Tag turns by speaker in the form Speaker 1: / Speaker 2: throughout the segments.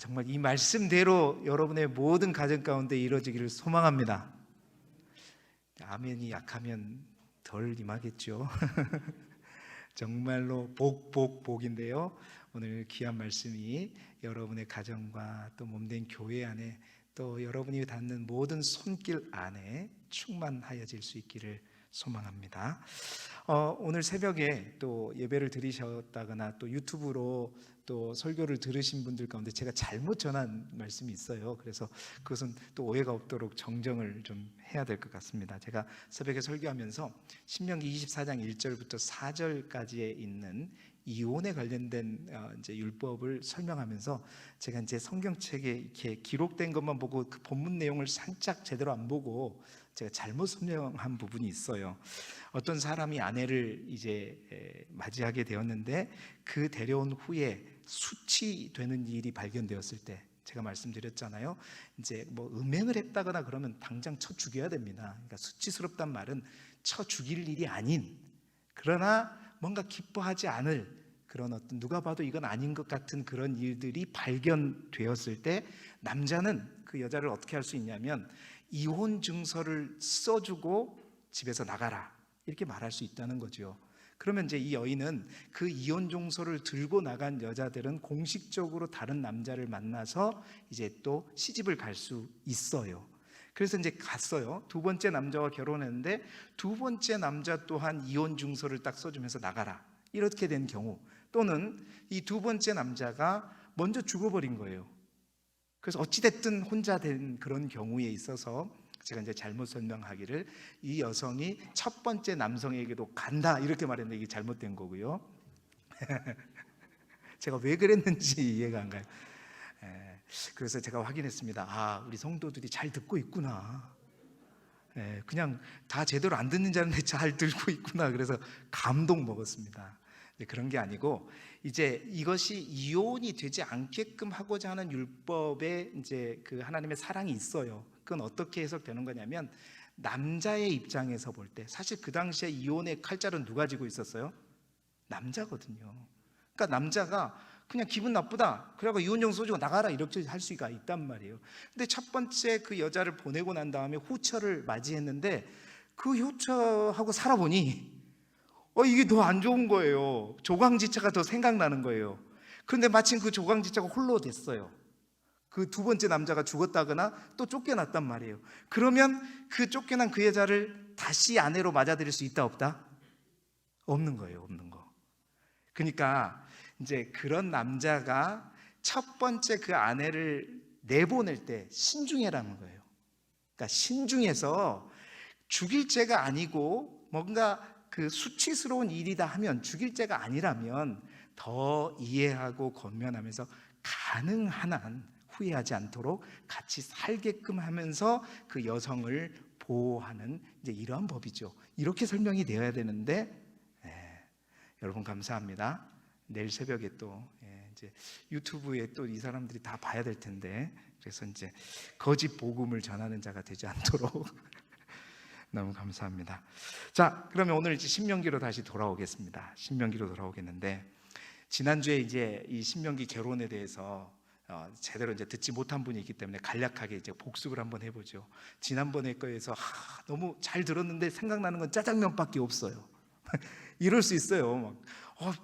Speaker 1: 정말 이 말씀대로 여러분의 모든 가정 가운데 이루어지기를 소망합니다. 아멘이 약하면 덜 임하겠죠. 정말로 복인데요. 오늘 귀한 말씀이 여러분의 가정과 또 몸된 교회 안에 또 여러분이 닿는 모든 손길 안에 충만하여질 수 있기를 소망합니다. 오늘 새벽에 또 예배를 드리셨다거나 또 유튜브로 또 설교를 들으신 분들 가운데 제가 잘못 전한 말씀이 있어요. 그래서 그것은 또 오해가 없도록 정정을 좀 해야 될 것 같습니다. 제가 새벽에 설교하면서 신명기 24장 1절부터 4절까지에 있는 이혼에 관련된 이제 율법을 설명하면서 제가 이제 성경책에 이렇게 기록된 것만 보고 그 본문 내용을 살짝 제대로 안 보고 제가 잘못 설명한 부분이 있어요. 어떤 사람이 아내를 이제 맞이하게 되었는데 그 데려온 후에 수치되는 일이 발견되었을 때 제가 말씀드렸잖아요. 이제 뭐 음행을 했다거나 그러면 당장 쳐 죽여야 됩니다. 그러니까 수치스럽단 말은 쳐 죽일 일이 아닌, 그러나 뭔가 기뻐하지 않을 그런 어떤 누가 봐도 이건 아닌 것 같은 그런 일들이 발견되었을 때 남자는 그 여자를 어떻게 할 수 있냐면 이혼 증서를 써주고 집에서 나가라 이렇게 말할 수 있다는 거죠. 그러면 이제 이 여인은 그 이혼 증서를 들고 나간 여자들은 공식적으로 다른 남자를 만나서 이제 또 시집을 갈 수 있어요. 그래서 이제 갔어요. 두 번째 남자와 결혼했는데 두 번째 남자 또한 이혼 증서를 딱 써주면서 나가라 이렇게 된 경우, 또는 이 두 번째 남자가 먼저 죽어버린 거예요. 그래서 어찌됐든 혼자 된 그런 경우에 있어서 제가 이제 잘못 설명하기를 이 여성이 첫 번째 남성에게도 간다 이렇게 말했는데 이게 잘못된 거고요. 제가 왜 그랬는지 이해가 안 가요. 그래서 제가 확인했습니다. 아, 우리 성도들이 잘 듣고 있구나. 그냥 다 제대로 안 듣는 줄 알았는데 잘 듣고 있구나. 그래서 감동 먹었습니다. 그런 게 아니고 이제 이것이 이혼이 되지 않게끔 하고자 하는 율법에 이제 그 하나님의 사랑이 있어요. 그건 어떻게 해석되는 거냐면 남자의 입장에서 볼 때 사실 그 당시에 이혼의 칼자루는 누가 쥐고 있었어요? 남자거든요. 그러니까 남자가 그냥 기분 나쁘다 그래갖고 이혼증서 써주고 나가라 이렇게 할 수가 있단 말이에요. 근데 첫 번째 그 여자를 보내고 난 다음에 후처를 맞이했는데 그 후처하고 살아보니 이게 더 안 좋은 거예요. 조강지처가 더 생각나는 거예요. 그런데 마침 그 조강지처가 홀로 됐어요. 그 두 번째 남자가 죽었다거나 또 쫓겨났단 말이에요. 그러면 그 쫓겨난 그 여자를 다시 아내로 맞아들일 수 있다 없다? 없는 거예요. 없는 거. 그러니까 이제 그런 남자가 첫 번째 그 아내를 내보낼 때 신중해라는 거예요. 그러니까 신중해서 죽일 죄가 아니고 뭔가 그 수치스러운 일이다 하면, 죽일 죄가 아니라면 더 이해하고 권면하면서 가능한 한 후회하지 않도록 같이 살게끔 하면서 그 여성을 보호하는 이제 이러한 법이죠. 이렇게 설명이 되어야 되는데 여러분 감사합니다. 내일 새벽에 또 이제 유튜브에 또 이 사람들이 다 봐야 될 텐데, 그래서 이제 거짓 복음을 전하는 자가 되지 않도록 너무 감사합니다. 자, 그러면 오늘 이제 신명기로 다시 돌아오겠습니다. 신명기로 돌아오겠는데 지난주에 이제 이 신명기 결혼에 대해서 제대로 이제 듣지 못한 분이 있기 때문에 간략하게 이제 복습을 한번 해보죠. 지난번에 거에서 너무 잘 들었는데 생각나는 건 짜장면밖에 없어요. 이럴 수 있어요.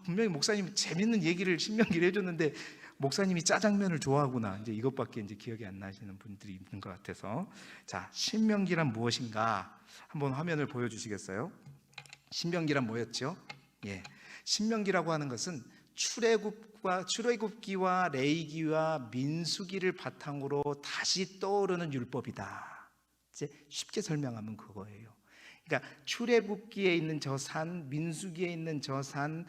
Speaker 1: 분명히 목사님 재밌는 얘기를 신명기를 해줬는데 목사님이 짜장면을 좋아하구나, 이제 이것밖에 이제 기억이 안 나시는 분들이 있는 것 같아서, 자, 신명기란 무엇인가 한번 화면을 보여주시겠어요? 신명기란 뭐였죠? 신명기라고 하는 것은 출애굽기와 레위기와 민수기를 바탕으로 다시 떠오르는 율법이다. 이제 쉽게 설명하면 그거예요. 그러니까 출애굽기에 있는 저 산, 민수기에 있는 저 산,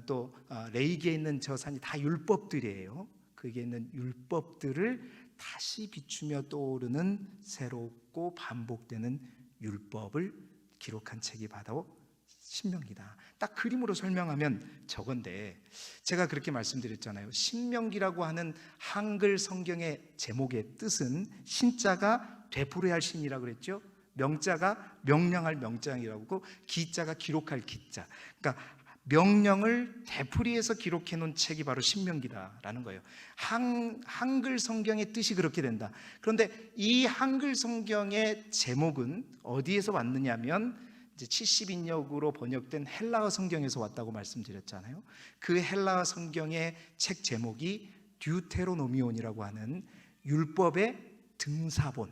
Speaker 1: 또 레위기에 있는 저 산이 다 율법들이에요. 거기에 있는 율법들을 다시 비추며 떠오르는 새롭고 반복되는 율법을 기록한 책이 바로 신명기다. 딱 그림으로 설명하면 저건데, 제가 그렇게 말씀드렸잖아요. 신명기라고 하는 한글 성경의 제목의 뜻은 신자가 되풀이할 신이라고 그랬죠. 명자가 명령할 명장이라고, 기자가 기록할 기자. 그러니까 명령을 되풀이해서 기록해 놓은 책이 바로 신명기다라는 거예요. 한글 성경의 뜻이 그렇게 된다. 그런데 이 한글 성경의 제목은 어디에서 왔느냐면 이제 70인역으로 번역된 헬라어 성경에서 왔다고 말씀드렸잖아요. 그 헬라어 성경의 책 제목이 듀테로노미온이라고 하는 율법의 등사본.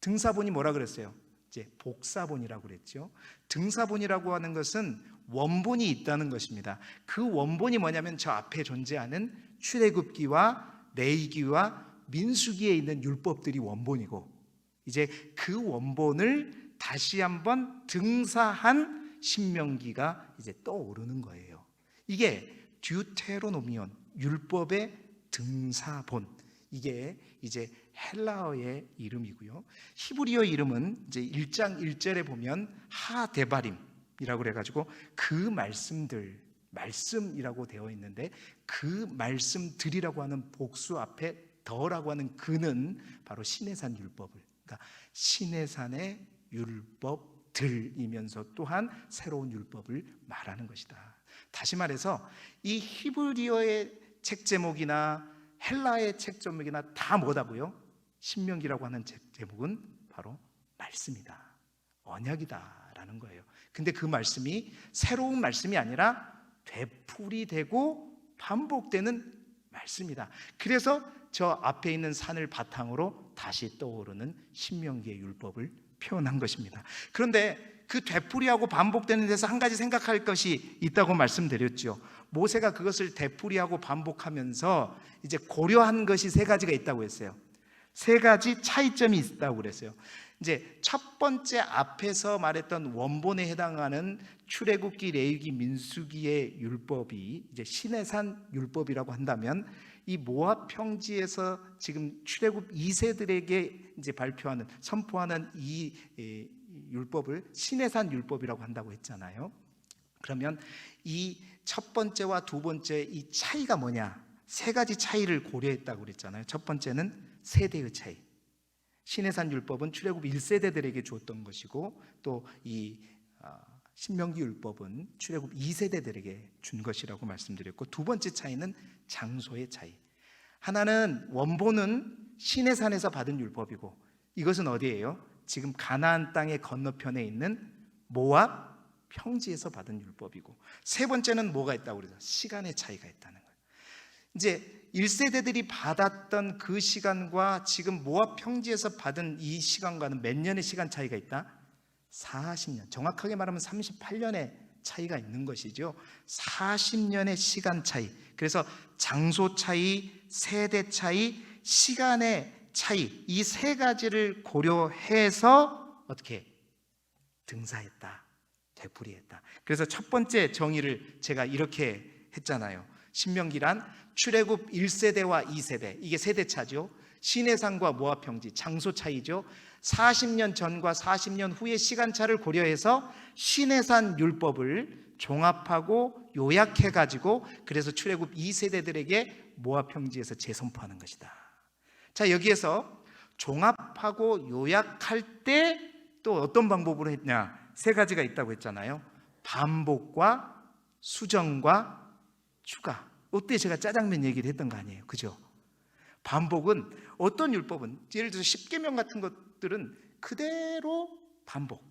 Speaker 1: 등사본이 뭐라 그랬어요? 이제 복사본이라고 그랬죠. 등사본이라고 하는 것은 원본이 있다는 것입니다. 그 원본이 뭐냐면 저 앞에 존재하는 출애굽기와 레위기와 민수기에 있는 율법들이 원본이고, 이제 그 원본을 다시 한번 등사한 신명기가 이제 떠오르는 거예요. 이게 듀테로노미온, 율법의 등사본, 이게 이제 헬라어의 이름이고요. 히브리어 이름은 이제 1장 1절에 보면 하데바림이라고 그래가지고 그 말씀들, 말씀이라고 되어 있는데 그 말씀들이라고 하는 복수 앞에 더라고 하는 그는 바로 시내산 율법을, 그러니까 시내산의 율법들이면서 또한 새로운 율법을 말하는 것이다. 다시 말해서 이 히브리어의 책 제목이나 헬라의 책 제목이나 다 뭐다고요? 신명기라고 하는 책 제목은 바로 말씀이다, 언약이다라는 거예요. 근데 그 말씀이 새로운 말씀이 아니라 되풀이되고 반복되는 말씀이다. 그래서 저 앞에 있는 산을 바탕으로 다시 떠오르는 신명기의 율법을 표현한 것입니다. 그런데 그 되풀이하고 반복되는 데서 한 가지 생각할 것이 있다고 말씀드렸죠. 모세가 그것을 되풀이하고 반복하면서 이제 고려한 것이 세 가지가 있다고 했어요. 세 가지 차이점이 있다고 그랬어요. 이제 첫 번째 앞에서 말했던 원본에 해당하는 출애굽기, 레위기, 민수기의 율법이 이제 시내산 율법이라고 한다면, 이 모압 평지에서 지금 출애굽 2세들에게 이제 발표하는, 선포하는 이 율법을 시내산 율법이라고 한다고 했잖아요. 그러면 이 첫 번째와 두 번째 이 차이가 뭐냐? 세 가지 차이를 고려했다고 그랬잖아요. 첫 번째는 세대의 차이. 시내산 율법은 출애굽 1세대들에게 주었던 것이고, 또 이 신명기 율법은 출애굽 2세대들에게 준 것이라고 말씀드렸고, 두 번째 차이는 장소의 차이. 하나는 원본은 시내산에서 받은 율법이고, 이것은 어디예요? 지금 가나안 땅의 건너편에 있는 모압 평지에서 받은 율법이고, 세 번째는 뭐가 있다고 그래서 시간의 차이가 있다는 거예요. 이제 1세대들이 받았던 그 시간과 지금 모압 평지에서 받은 이 시간과는 몇 년의 시간 차이가 있다? 40년, 정확하게 말하면 38년의 차이가 있는 것이죠. 40년의 시간 차이. 그래서 장소 차이, 세대 차이, 시간의 차이, 이 세 가지를 고려해서 어떻게 등사했다, 되풀이했다. 그래서 첫 번째 정의를 제가 이렇게 했잖아요. 신명기란 출애굽 1세대와 2세대, 이게 세대차죠. 시내산과 모압 평지, 장소 차이죠. 40년 전과 40년 후의 시간차를 고려해서 시내산 율법을 종합하고 요약해가지고, 그래서 출애굽 2세대들에게 모압 평지에서 재선포하는 것이다. 자, 여기에서 종합하고 요약할 때 또 어떤 방법으로 했냐? 세 가지가 있다고 했잖아요. 반복과 수정과 추가. 그때 제가 짜장면 얘기를 했던 거 아니에요, 그죠? 반복은 어떤 율법은, 예를 들어서 십계명 같은 것들은 그대로 반복,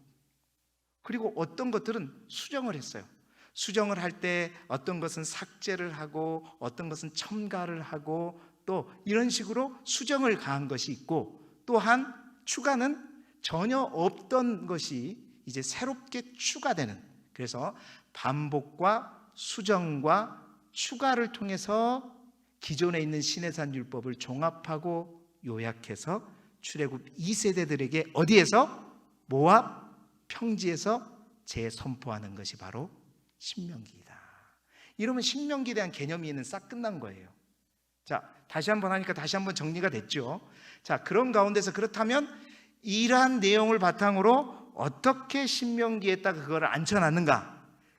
Speaker 1: 그리고 어떤 것들은 수정을 했어요. 수정을 할 때 어떤 것은 삭제를 하고 어떤 것은 첨가를 하고 또 이런 식으로 수정을 가한 것이 있고, 또한 추가는 전혀 없던 것이 이제 새롭게 추가되는, 그래서 반복과 수정과 추가를 통해서 기존에 있는 시내산 율법을 종합하고 요약해서 출애굽 2세대들에게 어디에서? 모압 평지에서 재선포하는 것이 바로 신명기이다. 이러면 신명기에 대한 개념이 있는 싹 끝난 거예요. 자, 다시 한번 하니까 다시 한번 정리가 됐죠. 자, 그런 가운데서 그렇다면 이러한 내용을 바탕으로 어떻게 신명기에다가 그거를 앉혀놨는가,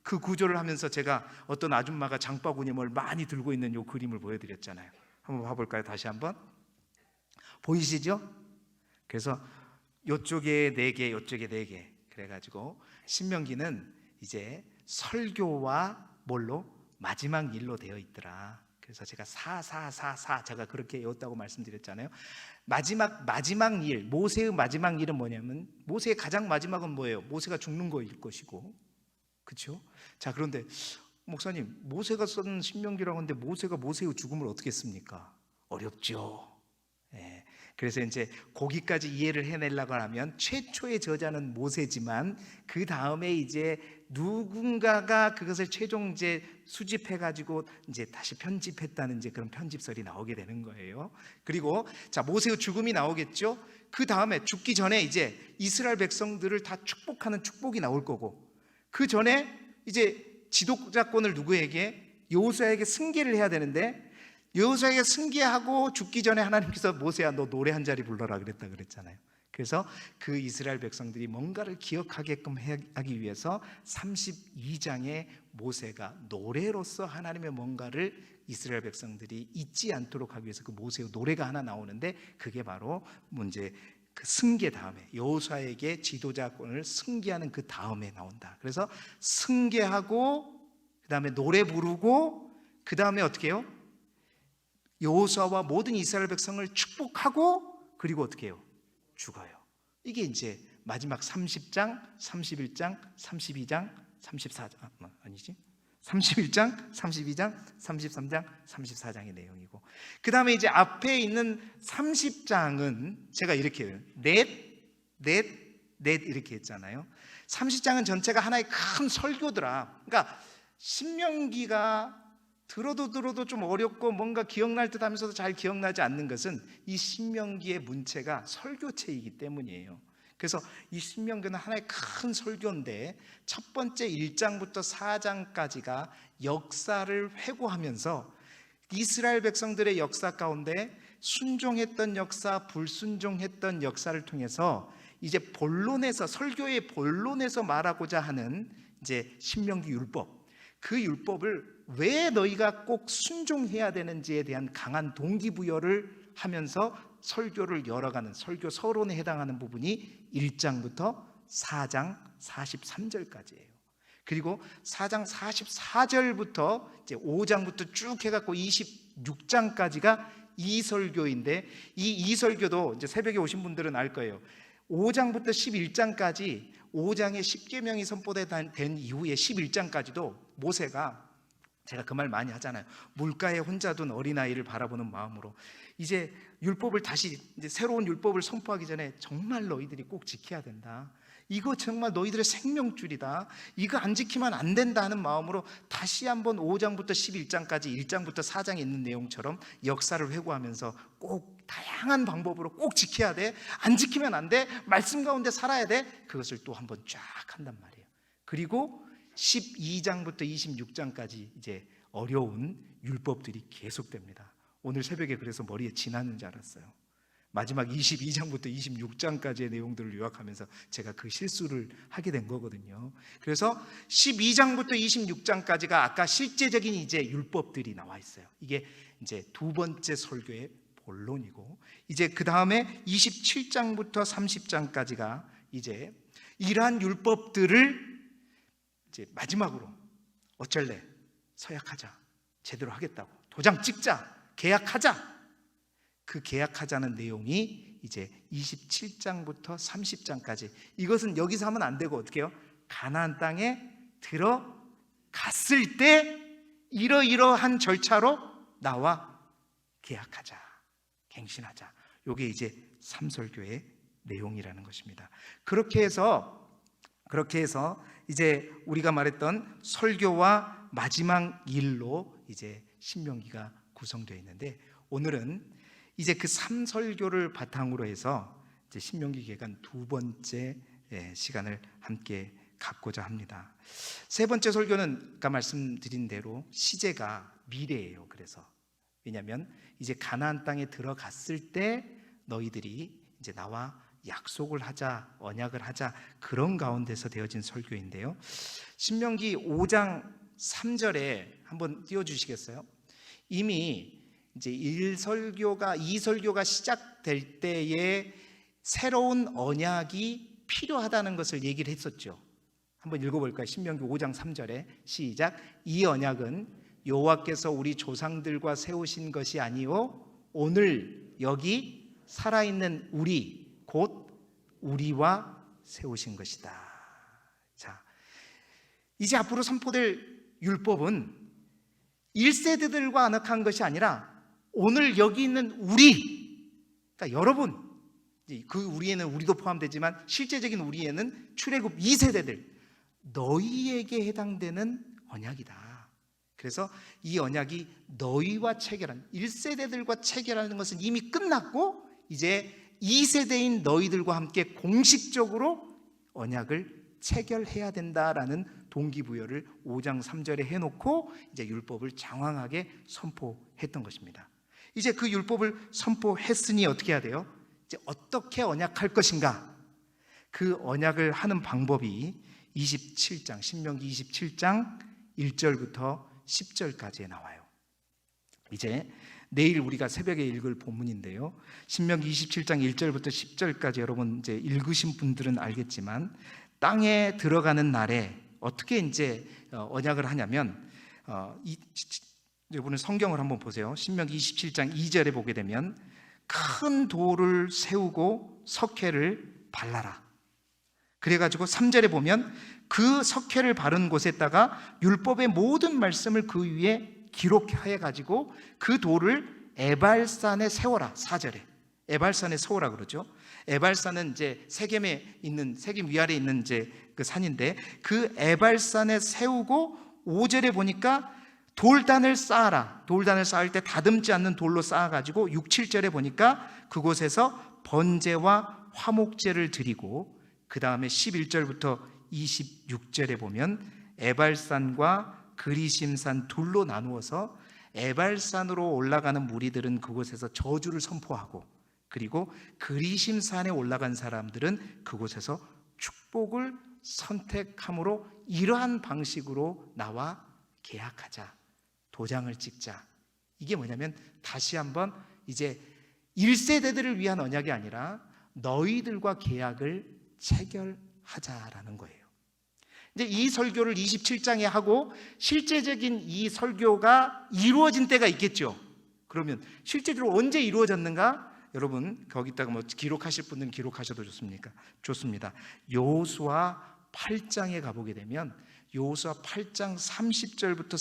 Speaker 1: 그 구조를 하면서 제가 어떤 아줌마가 장바구니를 많이 들고 있는 이 그림을 보여드렸잖아요. 한번 봐볼까요? 다시 한번. 보이시죠? 그래서 이쪽에 4개, 이쪽에 4개. 그래가지고 신명기는 이제 설교와 뭘로? 마지막 일로 되어 있더라. 그래서 제가 4 제가 그렇게 외웠다고 말씀드렸잖아요. 마지막 일, 모세의 마지막 일은 뭐냐면, 모세의 가장 마지막은 뭐예요? 모세가 죽는 거일 것이고, 그렇죠? 자, 그런데 목사님, 모세가 쓴 신명기라고 하는데 모세의 죽음을 어떻게 했습니까? 어렵죠. 예. 그래서 이제 거기까지 이해를 해내려고 하면 최초의 저자는 모세지만 그 다음에 이제 누군가가 그것을 최종 이제 수집해가지고 이제 다시 편집했다는 이제 그런 편집설이 나오게 되는 거예요. 그리고 자, 모세의 죽음이 나오겠죠. 그 다음에 죽기 전에 이제 이스라엘 백성들을 다 축복하는 축복이 나올 거고, 그 전에 이제 지도자권을 누구에게? 여호수아에게 승계를 해야 되는데, 여호수아에게 승계하고 죽기 전에 하나님께서 모세야, 너 노래 한 자리 불러라 그랬잖아요. 그래서 그 이스라엘 백성들이 뭔가를 기억하게끔 하기 위해서 32장에 모세가 노래로서 하나님의 뭔가를 이스라엘 백성들이 잊지 않도록 하기 위해서 그 모세의 노래가 하나 나오는데, 그게 바로 문제 그 승계 다음에 여호수아에게 지도자권을 승계하는 그 다음에 나온다. 그래서 승계하고 그 다음에 노래 부르고 그 다음에 어떻게 해요? 여호수아와 모든 이스라엘 백성을 축복하고, 그리고 어떻게 해요? 죽어요. 이게 이제 마지막 30장, 31장, 32장, 34장 아니지? 31장, 32장, 33장, 34장의 내용이고, 그 다음에 이제 앞에 있는 30장은 제가 이렇게 해요. 넷 이렇게 했잖아요. 30장은 전체가 하나의 큰 설교더라. 그러니까 신명기가 들어도 좀 어렵고 뭔가 기억날 듯 하면서도 잘 기억나지 않는 것은 이 신명기의 문체가 설교체이기 때문이에요. 그래서 이 신명기는 하나의 큰 설교인데, 첫 번째 1장부터 4장까지가 역사를 회고하면서 이스라엘 백성들의 역사 가운데 순종했던 역사, 불순종했던 역사를 통해서 이제 본론에서, 설교의 본론에서 말하고자 하는 이제 신명기 율법, 그 율법을 왜 너희가 꼭 순종해야 되는지에 대한 강한 동기부여를 하면서 설교를 열어가는 설교 서론에 해당하는 부분이 1장부터 4장 43절까지예요. 그리고 4장 44절부터 이제 5장부터 쭉 해갖고 26장까지가 이설교인데, 이 이설교도 이제 새벽에 오신 분들은 알 거예요. 5장부터 11장까지 5장에 십계명이 선포된 이후에 11장까지도 모세가, 제가 그 말 많이 하잖아요. 물가에 혼자 둔 어린아이를 바라보는 마음으로 이제 율법을 다시, 이제 새로운 율법을 선포하기 전에 정말 너희들이 꼭 지켜야 된다. 이거 정말 너희들의 생명줄이다. 이거 안 지키면 안 된다 하는 마음으로 다시 한번 5장부터 11장까지 1장부터 4장에 있는 내용처럼 역사를 회고하면서 꼭 다양한 방법으로 꼭 지켜야 돼. 안 지키면 안 돼. 말씀 가운데 살아야 돼. 그것을 또 한번 쫙 한단 말이에요. 그리고 12장부터 26장까지 이제 어려운 율법들이 계속됩니다. 오늘 새벽에 그래서 머리에 지나는 줄 알았어요. 마지막 22장부터 26장까지의 내용들을 요약하면서 제가 그 실수를 하게 된 거거든요. 그래서 12장부터 26장까지가 아까 실제적인 이제 율법들이 나와 있어요. 이게 이제 두 번째 설교의 본론이고, 이제 그 다음에 27장부터 30장까지가 이제 이러한 율법들을 이제 마지막으로 어쩔래? 서약하자. 제대로 하겠다고. 도장 찍자. 계약하자. 그 계약하자는 내용이 이제 27장부터 30장까지. 이것은 여기서 하면 안 되고 어떻게 해요? 가나안 땅에 들어갔을 때 이러이러한 절차로 나와 계약하자. 갱신하자. 이게 이제 삼설교의 내용이라는 것입니다. 그렇게 해서 이제 우리가 말했던 설교와 마지막 일로 이제 신명기가 구성되어 있는데, 오늘은 이제 그 삼설교를 바탕으로 해서 이제 신명기 개간 두 번째 시간을 함께 갖고자 합니다. 세 번째 설교는 아까 말씀드린 대로 시제가 미래예요. 그래서 왜냐하면 이제 가나안 땅에 들어갔을 때 너희들이 이제 나와 약속을 하자, 언약을 하자, 그런 가운데서 되어진 설교인데요. 신명기 5장 3절에 한번 띄워주시겠어요? 이미 이제 2설교가 시작될 때에 새로운 언약이 필요하다는 것을 얘기를 했었죠. 한번 읽어볼까요? 신명기 5장 3절에 시작. 이 언약은 여호와께서 우리 조상들과 세우신 것이 아니요 오늘 여기 살아있는 우리 곧 우리와 세우신 것이다. 자, 이제 앞으로 선포될 율법은 1세대들과 언약한 것이 아니라 오늘 여기 있는 우리, 그러니까 여러분, 그 우리에는 우리도 포함되지만 실제적인 우리에는 출애굽 2세대들 너희에게 해당되는 언약이다. 그래서 이 언약이 너희와 체결한 1세대들과 체결하는 것은 이미 끝났고 이제 2세대인 너희들과 함께 공식적으로 언약을 체결해야 된다라는 동기부여를 5장 3절에 해놓고 이제 율법을 장황하게 선포했던 것입니다. 이제 그 율법을 선포했으니 어떻게 해야 돼요? 이제 어떻게 언약할 것인가? 그 언약을 하는 방법이 27장 신명기 27장 1절부터 10절까지에 나와요. 이제 내일 우리가 새벽에 읽을 본문인데요. 신명기 27장 1절부터 10절까지 여러분 이제 읽으신 분들은 알겠지만 땅에 들어가는 날에 어떻게 이제 언약을 하냐면 여러분은 성경을 한번 보세요. 신명기 27장 2절에 보게 되면 큰 돌을 세우고 석회를 발라라. 그래가지고 3절에 보면 그 석회를 바른 곳에다가 율법의 모든 말씀을 그 위에 기록해가지고 그 돌을 에발산에 세워라. 4절에 에발산에 세워라 그러죠. 에발산은 이제 세겜에 있는 세겜 위아래에 있는 이제 그 산인데 그 에발산에 세우고 5절에 보니까 돌단을 쌓아라. 돌단을 쌓을 때 다듬지 않는 돌로 쌓아가지고 6, 7절에 보니까 그곳에서 번제와 화목제를 드리고 그 다음에 11절부터 26절에 보면 에발산과 그리심산 둘로 나누어서 에발산으로 올라가는 무리들은 그곳에서 저주를 선포하고 그리고 그리심산에 올라간 사람들은 그곳에서 축복을 선택함으로 이러한 방식으로 나와 계약하자. 도장을 찍자. 이게 뭐냐면 다시 한번 이제 1세대들을 위한 언약이 아니라 너희들과 계약을 체결하자라는 거예요. 이제 이 설교를 27장에 하고 실제적인 이 설교가 이루어진 때가 있겠죠. 그러면 실제적으로 언제 이루어졌는가? 여러분 거기다가 뭐 기록하실 분들은 기록하셔도 좋습니다. 여호수아 8장에 가보게 되면 여호수아 8장 30절부터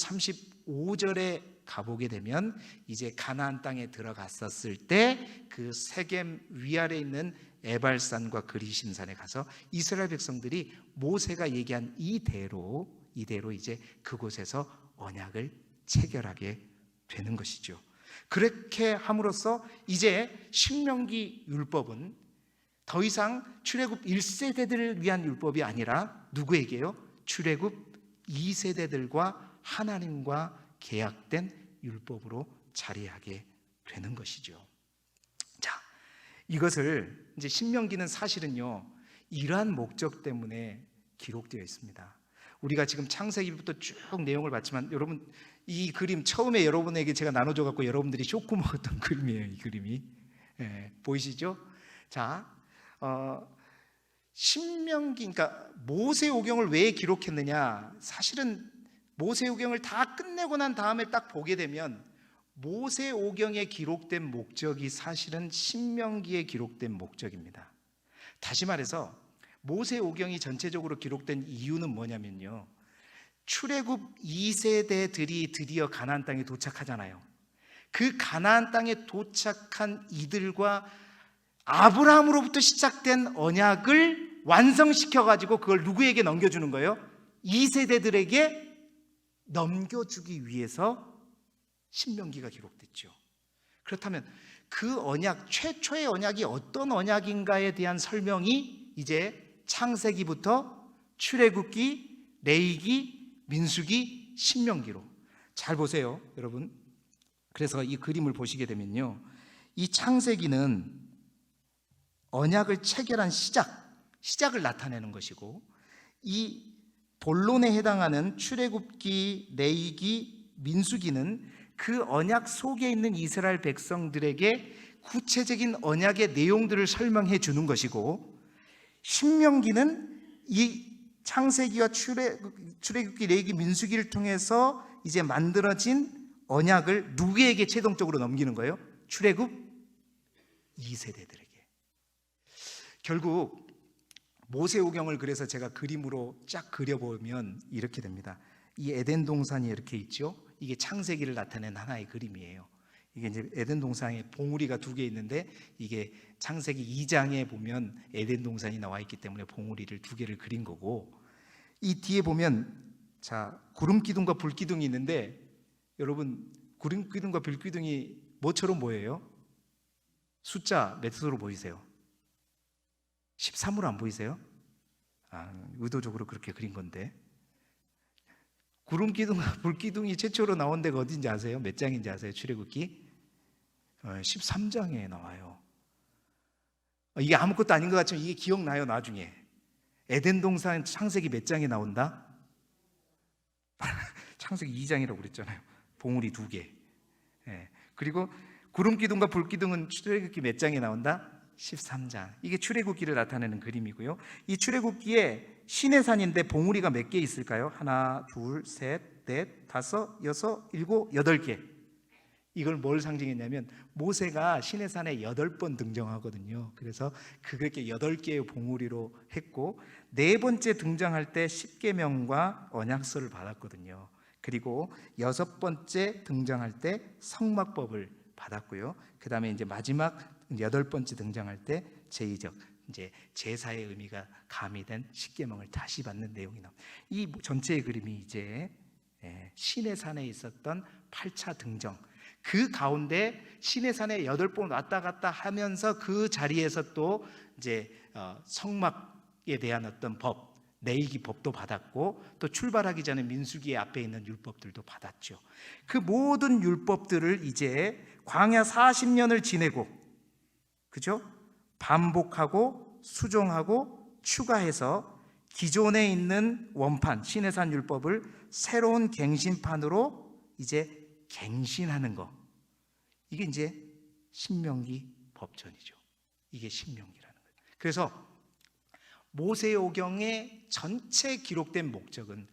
Speaker 1: 35절에 가보게 되면 이제 가나안 땅에 들어갔었을 때 그 세겜 위아래에 있는 에발산과 그리심산에 가서 이스라엘 백성들이 모세가 얘기한 이대로 이제 그곳에서 언약을 체결하게 되는 것이죠. 그렇게 함으로써 이제 신명기 율법은 더 이상 출애굽 1세대들을 위한 율법이 아니라 누구에게요? 출애굽 2세대들과 하나님과 계약된 율법으로 자리하게 되는 것이죠. 자, 이것을 이제 신명기는 사실은요 이러한 목적 때문에 기록되어 있습니다. 우리가 지금 창세기부터 쭉 내용을 봤지만 여러분 이 그림 처음에 여러분에게 제가 나눠줘 갖고 여러분들이 쇼크 먹었던 그림이에요. 이 그림이 보이시죠? 자, 신명기 그러니까 모세오경을 왜 기록했느냐? 사실은 모세오경을 다 끝내고 난 다음에 딱 보게 되면 모세오경에 기록된 목적이 사실은 신명기에 기록된 목적입니다. 다시 말해서 모세오경이 전체적으로 기록된 이유는 뭐냐면요, 출애굽 2세대들이 드디어 가나안 땅에 도착하잖아요. 그 가나안 땅에 도착한 이들과 아브라함으로부터 시작된 언약을 완성시켜가지고 그걸 누구에게 넘겨주는 거예요? 2세대들에게 넘겨주기 위해서 신명기가 기록됐죠. 그렇다면 그 언약, 최초의 언약이 어떤 언약인가에 대한 설명이 이제 창세기부터 출애굽기, 레위기, 민수기, 신명기로. 잘 보세요, 여러분. 그래서 이 그림을 보시게 되면요, 이 창세기는 언약을 체결한 시작을 나타내는 것이고, 이 본론에 해당하는 출애굽기, 레위기, 민수기는 그 언약 속에 있는 이스라엘 백성들에게 구체적인 언약의 내용들을 설명해 주는 것이고, 신명기는 이 창세기와 출애굽기, 레위기, 민수기를 통해서 이제 만들어진 언약을 누구에게 최종적으로 넘기는 거예요? 출애굽 2세대들에게. 결국 모세오경을 그래서 제가 그림으로 쫙 그려보면 이렇게 됩니다. 이 에덴 동산이 이렇게 있죠. 이게 창세기를 나타낸 하나의 그림이에요. 이게 이제 에덴 동산에 봉우리가 2개 있는데, 이게 창세기 2장에 보면 에덴 동산이 나와 있기 때문에 봉우리를 2개를 그린 거고, 이 뒤에 보면 자, 구름 기둥과 불 기둥이 있는데, 여러분 구름 기둥과 불 기둥이 뭐처럼 보여요? 숫자 몇 수로 보이세요? 13으로 안 보이세요? 의도적으로 그렇게 그린 건데, 구름 기둥과 불 기둥이 최초로 나온 데가 어딘지 아세요? 몇 장인지 아세요? 출애굽기 13장에 나와요. 이게 아무것도 아닌 것 같지만 이게 기억나요. 나중에 에덴 동산 창세기 몇 장에 나온다? 창세기 2장이라고 그랬잖아요. 봉우리 2개. 그리고 구름 기둥과 불 기둥은 출애굽기 몇 장에 나온다? 13장. 이게 출애굽기를 나타내는 그림이고요. 이 출애굽기에 시내산인데 봉우리가 몇 개 있을까요? 하나, 둘, 셋, 넷, 다섯, 여섯, 일곱, 8개. 이걸 뭘 상징했냐면 모세가 시내산에 8번 등장하거든요. 그래서 그렇게 8개의 봉우리로 했고, 4번째 등장할 때 10계명과 언약서를 받았거든요. 그리고 6번째 등장할 때 성막법을 받았고요. 그 다음에 이제 마지막 8번째 등장할 때 제2적 이제 제사의 의미가 가미된 10계명을 다시 받는 내용이 나옵니다. 이 전체의 그림이 이제 시내산에 있었던 8차 등정, 그 가운데 시내산에 8번 왔다 갔다 하면서 그 자리에서 또 이제 성막에 대한 어떤 법, 레위기 법도 받았고, 또 출발하기 전에 민수기 앞에 있는 율법들도 받았죠. 그 모든 율법들을 이제 광야 40년을 지내고, 그죠? 반복하고 수정하고 추가해서 기존에 있는 원판 시내산 율법을 새로운 갱신판으로 이제 갱신하는 거, 이게 이제 신명기 법전이죠. 이게 신명기라는 거예요. 그래서 모세오경의 전체 기록된 목적은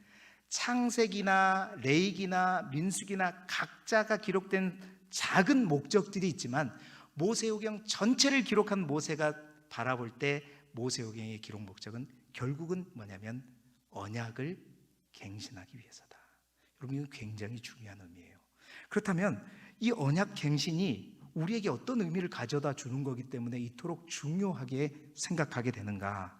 Speaker 1: 창세기나 레위기나 민수기나 각자가 기록된 작은 목적들이 있지만, 모세오경 전체를 기록한 모세가 바라볼 때 모세오경의 기록 목적은 결국은 뭐냐면 언약을 갱신하기 위해서다. 여러분, 이건 굉장히 중요한 의미예요. 그렇다면 이 언약 갱신이 우리에게 어떤 의미를 가져다 주는 거기 때문에 이토록 중요하게 생각하게 되는가?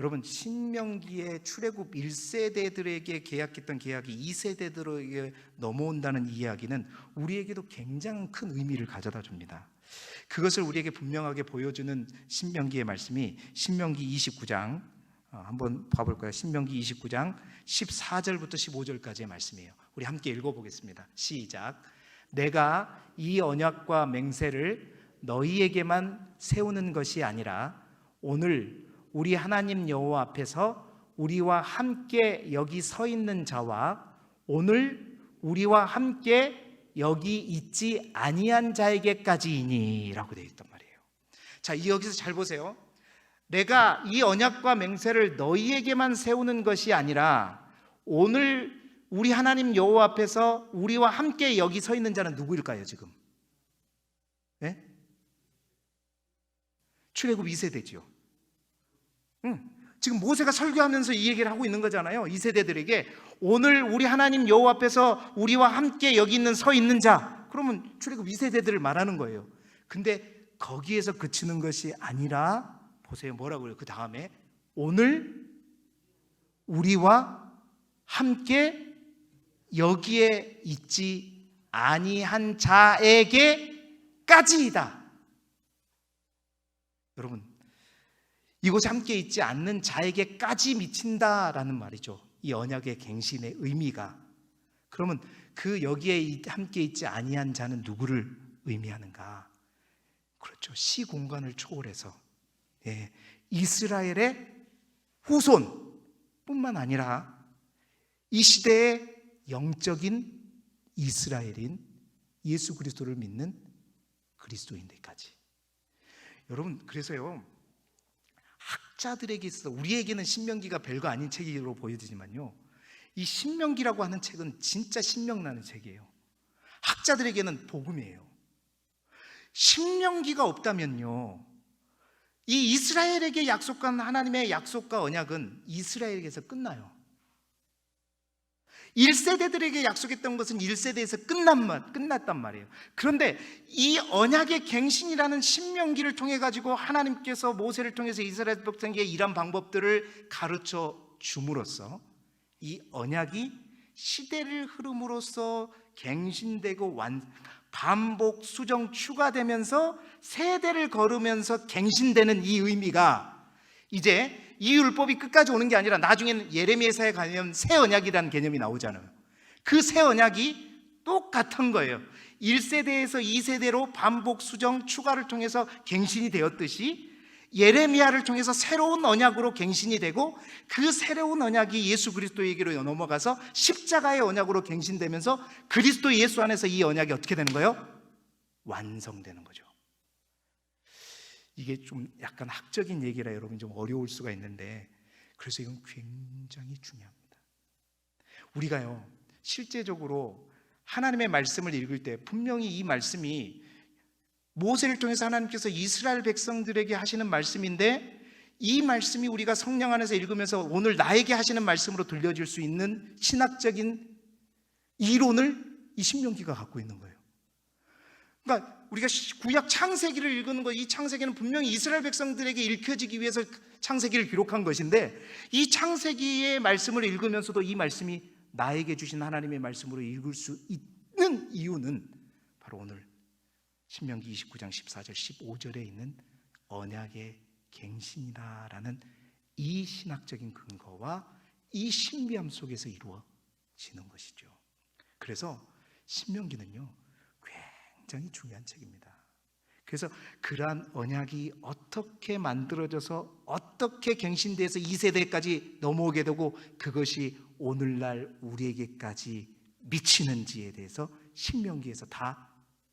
Speaker 1: 여러분, 신명기의 출애굽 1세대들에게 계약했던 계약이 2세대들에게 넘어온다는 이야기는 우리에게도 굉장히 큰 의미를 가져다 줍니다. 그것을 우리에게 분명하게 보여주는 신명기의 말씀이 신명기 29장 한번 봐볼까요? 신명기 29장 14절부터 15절까지의 말씀이에요. 우리 함께 읽어보겠습니다. 시작. 내가 이 언약과 맹세를 너희에게만 세우는 것이 아니라 오늘 우리 하나님 여호와 앞에서 우리와 함께 여기 서 있는 자와 오늘 우리와 함께 여기 있지 아니한 자에게까지이니 라고 되어 있단 말이에요. 자, 여기서 잘 보세요. 내가 이 언약과 맹세를 너희에게만 세우는 것이 아니라 오늘 우리 하나님 여호와 앞에서 우리와 함께 여기 서 있는 자는 누구일까요? 지금 출애굽 2세대죠. 지금 모세가 설교하면서 이 얘기를 하고 있는 거잖아요. 2세대들에게 오늘 우리 하나님 여호와 앞에서 우리와 함께 여기 있는 서 있는 자, 그러면 출애굽 2세대들을 말하는 거예요. 근데 거기에서 그치는 것이 아니라 보세요, 뭐라고 해요? 그 다음에 오늘 우리와 함께 여기에 있지 아니한 자에게까지이다. 여러분, 이곳에 함께 있지 않는 자에게까지 미친다라는 말이죠. 이 언약의 갱신의 의미가. 그러면 그 여기에 함께 있지 아니한 자는 누구를 의미하는가? 그렇죠. 시공간을 초월해서 이스라엘의 후손뿐만 아니라 이 시대의 영적인 이스라엘인 예수 그리스도를 믿는 그리스도인들까지. 여러분, 그래서요, 학자들에게 있어 우리에게는 신명기가 별거 아닌 책으로 보여지지만요, 이 신명기라고 하는 책은 진짜 신명나는 책이에요. 학자들에게는 복음이에요. 신명기가 없다면요, 이 이스라엘에게 약속한 하나님의 약속과 언약은 이스라엘에게서 끝나요. 1세대들에게 약속했던 것은 1세대에서 끝났단 말이에요. 그런데 이 언약의 갱신이라는 신명기를 통해 가지고 하나님께서 모세를 통해서 이스라엘 백성에게 이런 방법들을 가르쳐 줌으로써 이 언약이 시대를 흐름으로써 갱신되고 반복, 수정, 추가되면서 세대를 걸으면서 갱신되는 이 의미가 이제 이 율법이 끝까지 오는 게 아니라 나중에는 예레미야서에 가면 새 언약이라는 개념이 나오잖아요. 그 새 언약이 똑같은 거예요. 1세대에서 2세대로 반복, 수정, 추가를 통해서 갱신이 되었듯이 예레미야를 통해서 새로운 언약으로 갱신이 되고, 그 새로운 언약이 예수 그리스도에게로 넘어가서 십자가의 언약으로 갱신되면서 그리스도 예수 안에서 이 언약이 어떻게 되는 거예요? 완성되는 거죠. 이게 좀 약간 학적인 얘기라 여러분 좀 어려울 수가 있는데, 그래서 이건 굉장히 중요합니다. 우리가요, 실제적으로 하나님의 말씀을 읽을 때 분명히 이 말씀이 모세를 통해서 하나님께서 이스라엘 백성들에게 하시는 말씀인데, 이 말씀이 우리가 성령 안에서 읽으면서 오늘 나에게 하시는 말씀으로 들려질 수 있는 신학적인 이론을 이 신명기가 갖고 있는 거예요. 그러니까 우리가 구약 창세기를 읽는 거, 이 창세기는 분명히 이스라엘 백성들에게 읽혀지기 위해서 창세기를 기록한 것인데, 이 창세기의 말씀을 읽으면서도 이 말씀이 나에게 주신 하나님의 말씀으로 읽을 수 있는 이유는 바로 오늘 신명기 29장 14절 15절에 있는 언약의 갱신이다라는 이 신학적인 근거와 이 신비함 속에서 이루어지는 것이죠. 그래서 신명기는요, 굉장히 중요한 책입니다. 그래서 그러한 언약이 어떻게 만들어져서 어떻게 갱신돼서 2세대까지 넘어오게 되고 그것이 오늘날 우리에게까지 미치는지에 대해서 신명기에서 다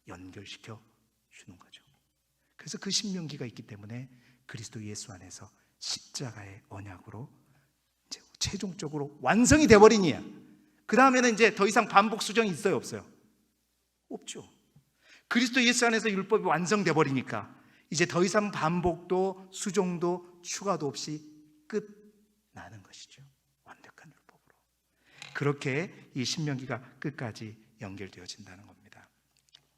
Speaker 1: 연결시켜 주는 거죠. 그래서 그 신명기가 있기 때문에 그리스도 예수 안에서 십자가의 언약으로 이제 최종적으로 완성이 되어버리니야. 그 다음에는 이제 더 이상 반복 수정이 있어요, 없어요? 없죠. 그리스도 예수 안에서 율법이 완성돼 버리니까 이제 더 이상 반복도 수정도 추가도 없이 끝나는 것이죠. 완벽한 율법으로. 그렇게 이 신명기가 끝까지 연결되어진다는 겁니다.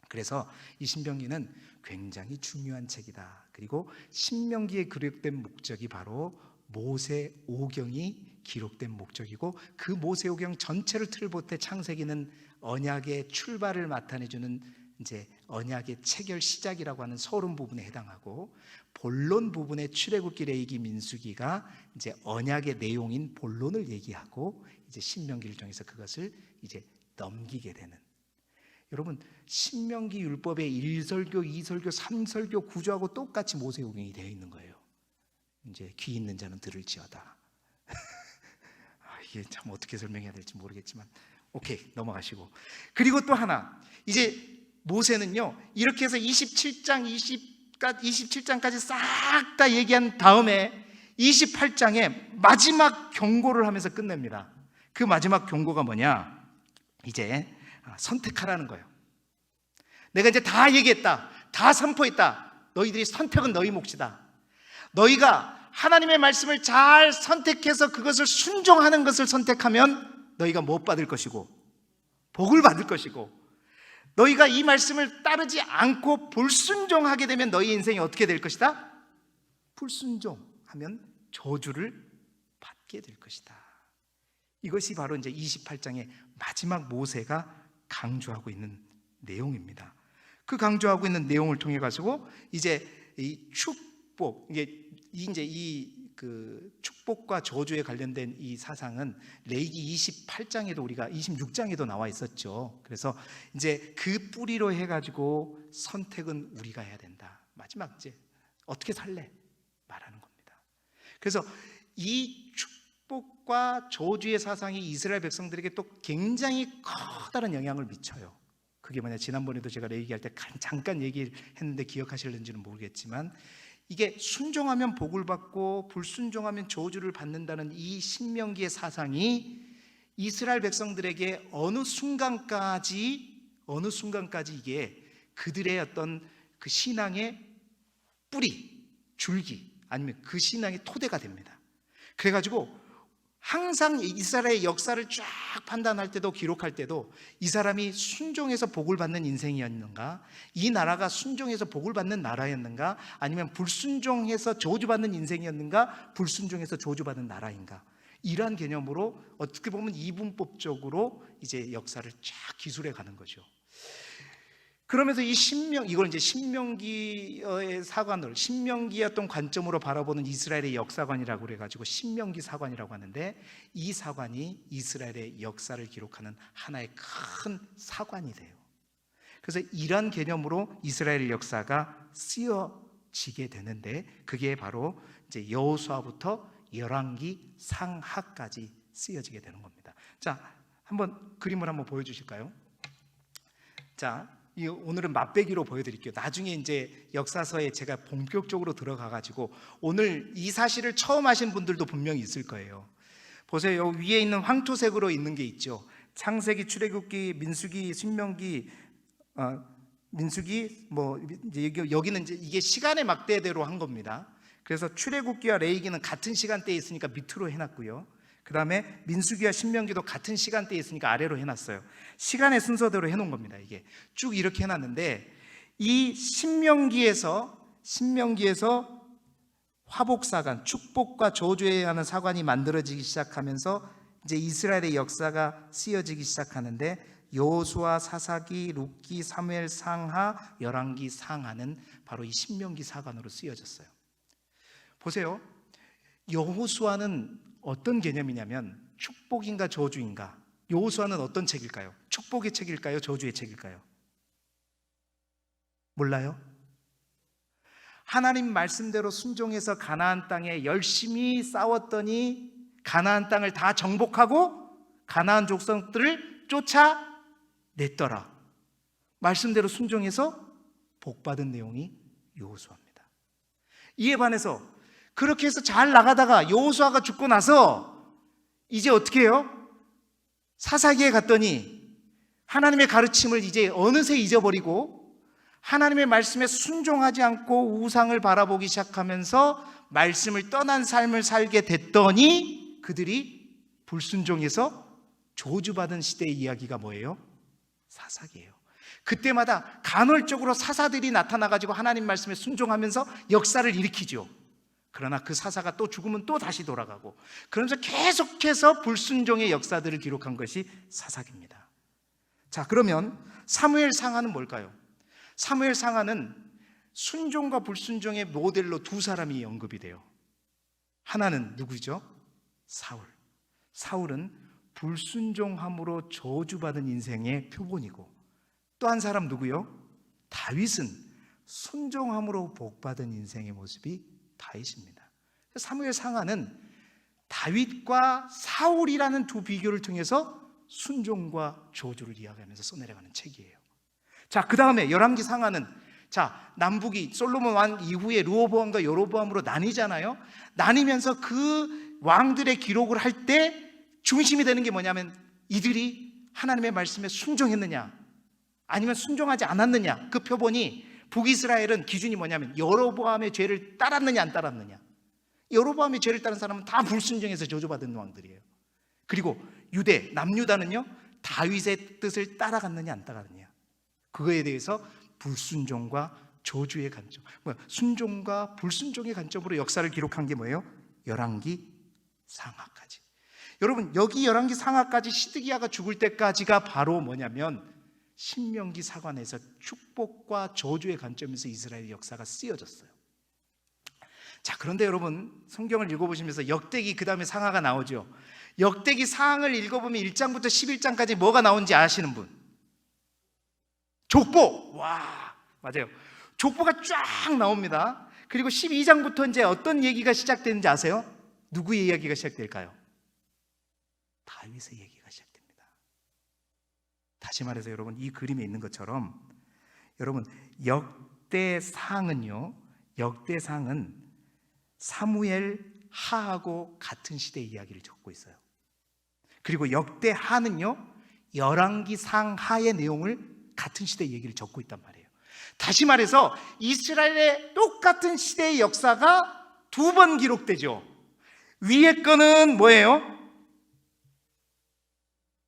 Speaker 1: 그래서 이 신명기는 굉장히 중요한 책이다. 그리고 신명기에 기록된 목적이 바로 모세오경이 기록된 목적이고, 그 모세오경 전체를 틀보태 창세기는 언약의 출발을 나타내주는 이제 언약의 체결 시작이라고 하는 서론 부분에 해당하고, 본론 부분의 출애굽기, 레위기, 민수기가 이제 언약의 내용인 본론을 얘기하고, 이제 신명기를 통해서 그것을 이제 넘기게 되는. 여러분, 신명기 율법의 1설교, 2설교, 3설교 구조하고 똑같이 모세오경이 되어 있는 거예요. 이제 귀 있는 자는 들을지어다. 이게 참 어떻게 설명해야 될지 모르겠지만 오케이, 넘어가시고. 그리고 또 하나, 이제 모세는요, 이렇게 해서 27장까지 싹 다 얘기한 다음에 28장에 마지막 경고를 하면서 끝냅니다. 그 마지막 경고가 뭐냐? 이제 선택하라는 거예요. 내가 이제 다 얘기했다, 다 선포했다. 너희들이 선택은 너희 몫이다. 너희가 하나님의 말씀을 잘 선택해서 그것을 순종하는 것을 선택하면 너희가 못 받을 것이고 복을 받을 것이고, 너희가 이 말씀을 따르지 않고 불순종하게 되면 너희 인생이 어떻게 될 것이다? 불순종하면 저주를 받게 될 것이다. 이것이 바로 이제 28장의 마지막 모세가 강조하고 있는 내용입니다. 그 강조하고 있는 내용을 통해 가지고 이제 이 축복, 이제 그 축복과 저주에 관련된 이 사상은 레위기 28장에도 우리가 26장에도 나와 있었죠. 그래서 이제 그 뿌리로 해가지고 선택은 우리가 해야 된다. 마지막 이제 어떻게 살래? 말하는 겁니다. 그래서 이 축복과 저주의 사상이 이스라엘 백성들에게 또 굉장히 커다란 영향을 미쳐요. 그게 뭐냐, 지난번에도 제가 레위기 할 때 잠깐 얘기했는데 기억하실는지는 모르겠지만, 이게 순종하면 복을 받고 불순종하면 저주를 받는다는 이 신명기의 사상이 이스라엘 백성들에게 어느 순간까지 이게 그들의 어떤 그 신앙의 뿌리, 줄기, 아니면 그 신앙의 토대가 됩니다. 그래가지고 항상 이스라엘의 역사를 쫙 판단할 때도, 기록할 때도 이 사람이 순종해서 복을 받는 인생이었는가, 이 나라가 순종해서 복을 받는 나라였는가, 아니면 불순종해서 저주받는 인생이었는가, 불순종해서 저주받는 나라인가, 이러한 개념으로 어떻게 보면 이분법적으로 이제 역사를 쫙 기술해 가는 거죠. 그러면서 이걸 이제 신명기의 사관을, 신명기였던 관점으로 바라보는 이스라엘의 역사관이라고 그래가지고 신명기 사관이라고 하는데, 이 사관이 이스라엘의 역사를 기록하는 하나의 큰 사관이 돼요. 그래서 이러한 개념으로 이스라엘 역사가 쓰여지게 되는데, 그게 바로 이제 여호수아부터 열왕기 상하까지 쓰여지게 되는 겁니다. 자, 한번 그림을 한번 보여주실까요? 자, 오늘은 맛배기로 보여드릴게요. 나중에 이제 역사서에 제가 본격적으로 들어가가지고 오늘 이 사실을 처음 하신 분들도 분명히 있을 거예요. 보세요. 위에 있는 황토색으로 있는 게 있죠. 창세기, 출애굽기, 민수기, 신명기, 여기는 이제 이게 시간의 막대대로 한 겁니다. 그래서 출애굽기와 레위기는 같은 시간대에 있으니까 밑으로 해놨고요. 그 다음에 민수기와 신명기도 같은 시간대에 있으니까 아래로 해놨어요. 시간의 순서대로 해놓은 겁니다. 이게 쭉 이렇게 해놨는데, 이 신명기에서 화복사관, 축복과 저주에 하는 사관이 만들어지기 시작하면서 이제 이스라엘의 역사가 쓰여지기 시작하는데, 여호수아, 사사기, 룻기, 사무엘 상하, 열왕기 상하는 바로 이 신명기 사관으로 쓰여졌어요. 보세요. 여호수아는 어떤 개념이냐면 축복인가 저주인가? 여호수아는 어떤 책일까요? 축복의 책일까요? 저주의 책일까요? 몰라요? 하나님 말씀대로 순종해서 가나안 땅에 열심히 싸웠더니 가나안 땅을 다 정복하고 가나안 족속들을 쫓아냈더라. 말씀대로 순종해서 복받은 내용이 여호수아입니다. 이에 반해서 그렇게 해서 잘 나가다가 여호수아가 죽고 나서 이제 어떻게 해요? 사사기에 갔더니 하나님의 가르침을 이제 어느새 잊어버리고 하나님의 말씀에 순종하지 않고 우상을 바라보기 시작하면서 말씀을 떠난 삶을 살게 됐더니 그들이 불순종해서 저주받은 시대의 이야기가 뭐예요? 사사기예요. 그때마다 간헐적으로 사사들이 나타나가지고 하나님 말씀에 순종하면서 역사를 일으키죠. 그러나 그 사사가 또 죽으면 또 다시 돌아가고, 그러면서 계속해서 불순종의 역사들을 기록한 것이 사사기입니다. 자, 그러면 사무엘 상하는 뭘까요? 사무엘 상하는 순종과 불순종의 모델로 두 사람이 언급이 돼요. 하나는 누구죠? 사울은 불순종함으로 저주받은 인생의 표본이고, 또 한 사람 누구요? 다윗은 순종함으로 복받은 인생의 모습이 다윗입니다. 사무엘 상하는 다윗과 사울이라는 두 비교를 통해서 순종과 저주를 이야기하면서 써내려가는 책이에요. 자, 그 다음에 열왕기 상하는, 자, 남북이 솔로몬 왕 이후에 르호보암과 여로보암으로 나뉘잖아요. 나뉘면서 그 왕들의 기록을 할 때 중심이 되는 게 뭐냐면 이들이 하나님의 말씀에 순종했느냐 아니면 순종하지 않았느냐. 그 표본이 북이스라엘은 기준이 뭐냐면 여로보암의 죄를 따랐느냐 안 따랐느냐. 여로보암의 죄를 따른 사람은 다 불순종해서 저주받은 왕들이에요. 그리고 유대, 남유다는요 다윗의 뜻을 따라갔느냐 안 따라갔느냐. 그거에 대해서 불순종과 저주의 관점, 순종과 불순종의 관점으로 역사를 기록한 게 뭐예요? 열왕기 상하까지. 여러분, 여기 열왕기 상하까지 시드기야가 죽을 때까지가 바로 뭐냐면 신명기 사관에서 축복과 저주의 관점에서 이스라엘 역사가 쓰여졌어요. 자, 그런데 여러분 성경을 읽어보시면서 역대기 그 다음에 상하가 나오죠. 역대기 상을 읽어보면 1장부터 11장까지 뭐가 나온지 아시는 분? 족보! 와, 맞아요. 족보가 쫙 나옵니다. 그리고 12장부터 이제 어떤 얘기가 시작되는지 아세요? 누구의 이야기가 시작될까요? 다윗의 얘기가 시작됩니다. 다시 말해서 여러분, 이 그림에 있는 것처럼 여러분 역대상은요 역대상은 사무엘 하하고 같은 시대의 이야기를 적고 있어요. 그리고 역대하는요, 열왕기 상하의 내용을 같은 시대의 얘기를 적고 있단 말이에요. 다시 말해서 이스라엘의 똑같은 시대의 역사가 두 번 기록되죠. 위에 거는 뭐예요?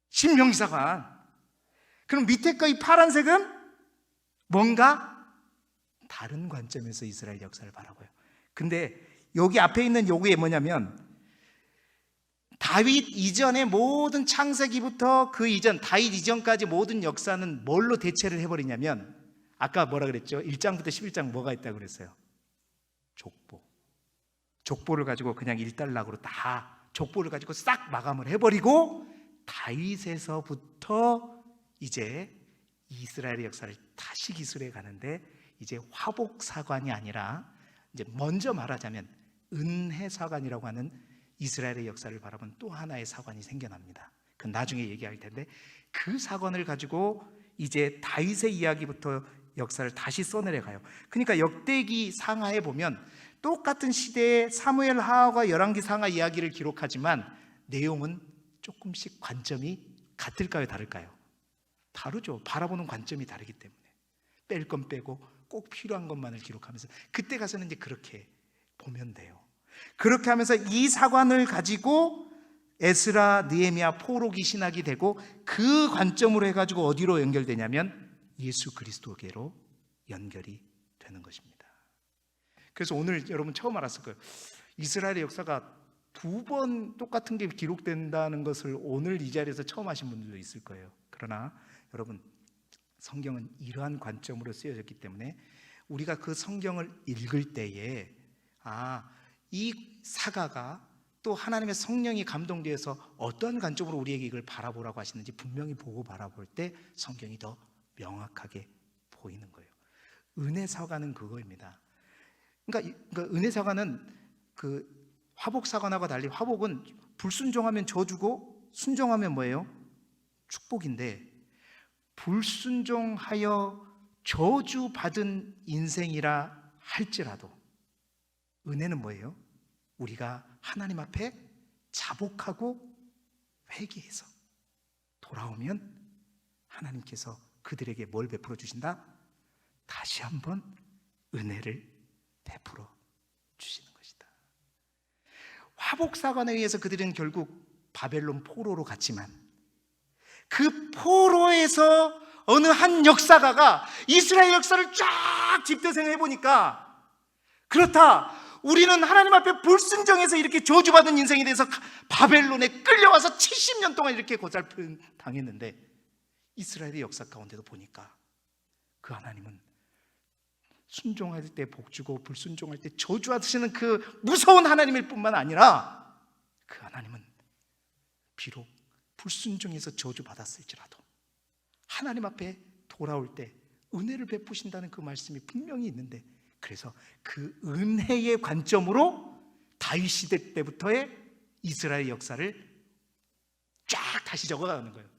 Speaker 1: 신명기사관. 그럼 밑에 거 이 파란색은 뭔가 다른 관점에서 이스라엘 역사를 바라봐요. 근데 여기 앞에 있는 요구에 뭐냐면, 다윗 이전의 모든 창세기부터 그 이전, 다윗 이전까지 모든 역사는 뭘로 대체를 해버리냐면, 아까 뭐라 그랬죠? 1장부터 11장 뭐가 있다고 그랬어요? 족보. 족보를 가지고 그냥 일단락으로 다 족보를 가지고 싹 마감을 해버리고, 다윗에서부터 이제 이스라엘의 역사를 다시 기술해 가는데, 이제 화복사관이 아니라 이제 먼저 말하자면 은혜사관이라고 하는 이스라엘의 역사를 바라본 또 하나의 사관이 생겨납니다. 그건 나중에 얘기할 텐데, 그 사관을 가지고 이제 다윗의 이야기부터 역사를 다시 써내려가요. 그러니까 역대기 상하에 보면 똑같은 시대의 사무엘 하하와 열왕기 상하 이야기를 기록하지만 내용은 조금씩 관점이 같을까요, 다를까요? 다르죠. 바라보는 관점이 다르기 때문에 뺄 건 빼고 꼭 필요한 것만을 기록하면서, 그때 가서는 이제 그렇게 보면 돼요. 그렇게 하면서 이 사관을 가지고 에스라, 느헤미야, 포로기 신학이 되고, 그 관점으로 해가지고 어디로 연결되냐면 예수 그리스도계로 연결이 되는 것입니다. 그래서 오늘 여러분 처음 알았을 거예요. 이스라엘의 역사가 두 번 똑같은 게 기록된다는 것을 오늘 이 자리에서 처음 하신 분들도 있을 거예요. 그러나 여러분, 성경은 이러한 관점으로 쓰여졌기 때문에 우리가 그 성경을 읽을 때에 이 사가가 또 하나님의 성령이 감동되어서 어떠한 관점으로 우리에게 이걸 바라보라고 하시는지 분명히 보고 바라볼 때 성경이 더 명확하게 보이는 거예요. 은혜사관은 그거입니다. 그러니까 은혜사관은 그 화복사관하고 달리, 화복은 불순종하면 저주고 순종하면 뭐예요? 축복인데, 불순종하여 저주받은 인생이라 할지라도 은혜는 뭐예요? 우리가 하나님 앞에 자복하고 회개해서 돌아오면 하나님께서 그들에게 뭘 베풀어 주신다? 다시 한번 은혜를 베풀어 주시는 것이다. 화복사관에 의해서 그들은 결국 바벨론 포로로 갔지만, 그 포로에서 어느 한 역사가가 이스라엘 역사를 쫙 집대생해 보니까, 그렇다, 우리는 하나님 앞에 불순종해서 이렇게 저주받은 인생이 돼서 바벨론에 끌려와서 70년 동안 이렇게 고달픔 당했는데, 이스라엘의 역사 가운데도 보니까 그 하나님은 순종할 때 복주고 불순종할 때 저주하시는 그 무서운 하나님일 뿐만 아니라, 그 하나님은 비록 불순종해서 저주받았을지라도 하나님 앞에 돌아올 때 은혜를 베푸신다는 그 말씀이 분명히 있는데, 그래서 그 은혜의 관점으로 다윗 시대 때부터의 이스라엘 역사를 쫙 다시 적어가는 거예요.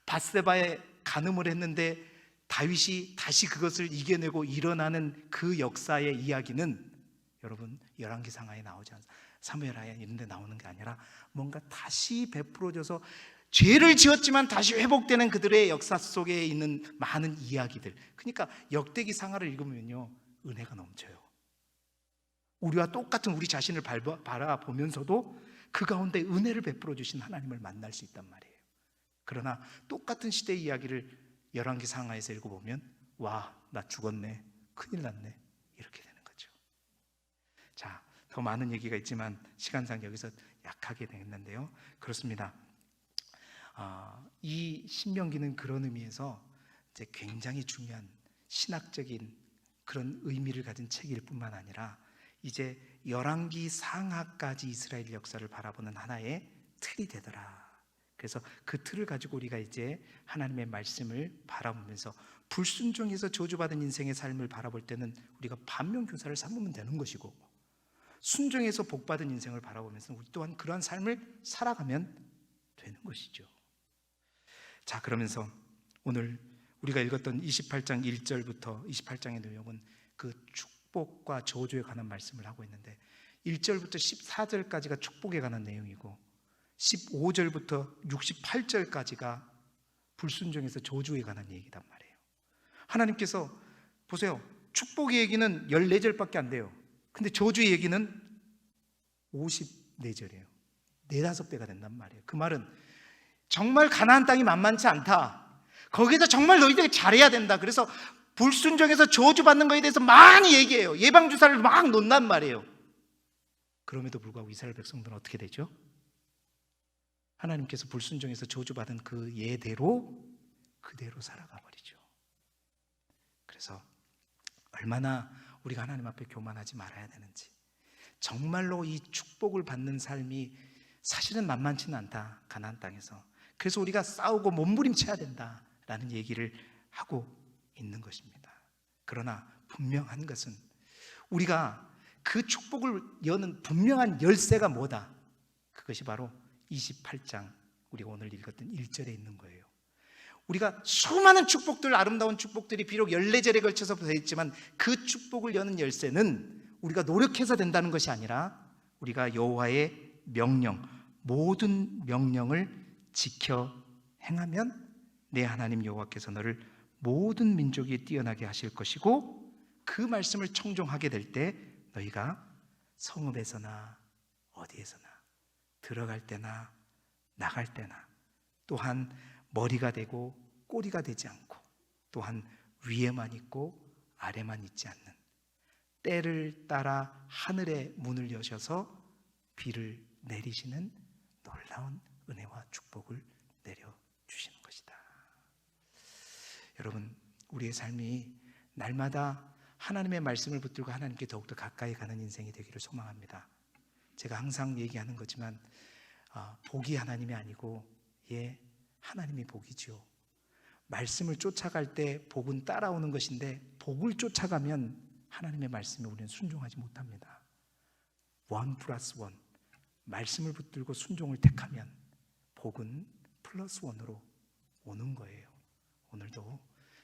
Speaker 1: 밧세바에 간음을 했는데 다윗이 다시 그것을 이겨내고 일어나는 그 역사의 이야기는 여러분 열왕기 상하에 나오지 않습니다. 사무엘하에 이런 데 나오는 게 아니라 뭔가 다시 베풀어져서 죄를 지었지만 다시 회복되는 그들의 역사 속에 있는 많은 이야기들. 그러니까 역대기 상하를 읽으면요, 은혜가 넘쳐요. 우리와 똑같은 우리 자신을 바라보면서도 그 가운데 은혜를 베풀어 주신 하나님을 만날 수 있단 말이에요. 그러나 똑같은 시대의 이야기를 열왕기 상하에서 읽어보면, 와, 나 죽었네, 큰일 났네, 이렇게 되는 거죠. 자, 더 많은 얘기가 있지만 시간상 여기서 약하게 되겠는데요, 그렇습니다. 이 신명기는 그런 의미에서 이제 굉장히 중요한 신학적인 그런 의미를 가진 책일 뿐만 아니라, 이제 열왕기 상하까지 이스라엘 역사를 바라보는 하나의 틀이 되더라. 그래서 그 틀을 가지고 우리가 이제 하나님의 말씀을 바라보면서 불순종해서 저주받은 인생의 삶을 바라볼 때는 우리가 반면교사를 삼으면 되는 것이고, 순종해서 복받은 인생을 바라보면서 우리 또한 그러한 삶을 살아가면 되는 것이죠. 자, 그러면서 오늘 우리가 읽었던 28장 1절부터 28장의 내용은 그 축복과 저주에 관한 말씀을 하고 있는데 1절부터 14절까지가 축복에 관한 내용이고 15절부터 68절까지가 불순종에서 저주에 관한 얘기단 말이에요. 하나님께서 보세요. 축복의 얘기는 14절밖에 안 돼요. 근데 저주의 얘기는 54절이에요. 4-5배가 된단 말이에요. 그 말은 정말 가나안 땅이 만만치 않다. 거기서 정말 너희들이 잘해야 된다. 그래서 불순종해서 저주받는 것에 대해서 많이 얘기해요. 예방주사를 막 놓는단 말이에요. 그럼에도 불구하고 이스라엘 백성들은 어떻게 되죠? 하나님께서 불순종해서 저주받은 그 예대로 그대로 살아가 버리죠. 그래서 얼마나 우리가 하나님 앞에 교만하지 말아야 되는지, 정말로 이 축복을 받는 삶이 사실은 만만치는 않다. 가나안 땅에서. 그래서 우리가 싸우고 몸부림쳐야 된다라는 얘기를 하고 있는 것입니다. 그러나 분명한 것은 우리가 그 축복을 여는 분명한 열쇠가 뭐다? 그것이 바로 28장 우리가 오늘 읽었던 1절에 있는 거예요. 우리가 수많은 축복들, 아름다운 축복들이 비록 14절에 걸쳐서 되어 있지만 그 축복을 여는 열쇠는 우리가 노력해서 된다는 것이 아니라 우리가 여호와의 명령, 모든 명령을 지켜 행하면 내 하나님 여호와께서 너를 모든 민족이 뛰어나게 하실 것이고, 그 말씀을 청종하게 될 때 너희가 성읍에서나 어디에서나 들어갈 때나 나갈 때나 또한 머리가 되고 꼬리가 되지 않고 또한 위에만 있고 아래만 있지 않는, 때를 따라 하늘의 문을 여셔서 비를 내리시는 놀라운 은혜와 축복을 내려주시는 것이다. 여러분, 우리의 삶이 날마다 하나님의 말씀을 붙들고 하나님께 더욱더 가까이 가는 인생이 되기를 소망합니다. 제가 항상 얘기하는 거지만 복이 하나님이 아니고 하나님이 복이죠. 말씀을 쫓아갈 때 복은 따라오는 것인데 복을 쫓아가면 하나님의 말씀에 우리는 순종하지 못합니다. 1+1, 말씀을 붙들고 순종을 택하면 복은 +1으로 오는 거예요. 오늘도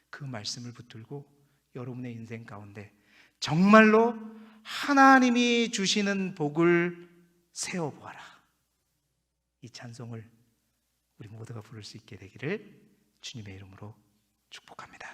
Speaker 1: 그 말씀을 붙들고 여러분의 인생 가운데 정말로 하나님이 주시는 복을 세워보아라, 이 찬송을 우리 모두가 부를 수 있게 되기를 주님의 이름으로 축복합니다.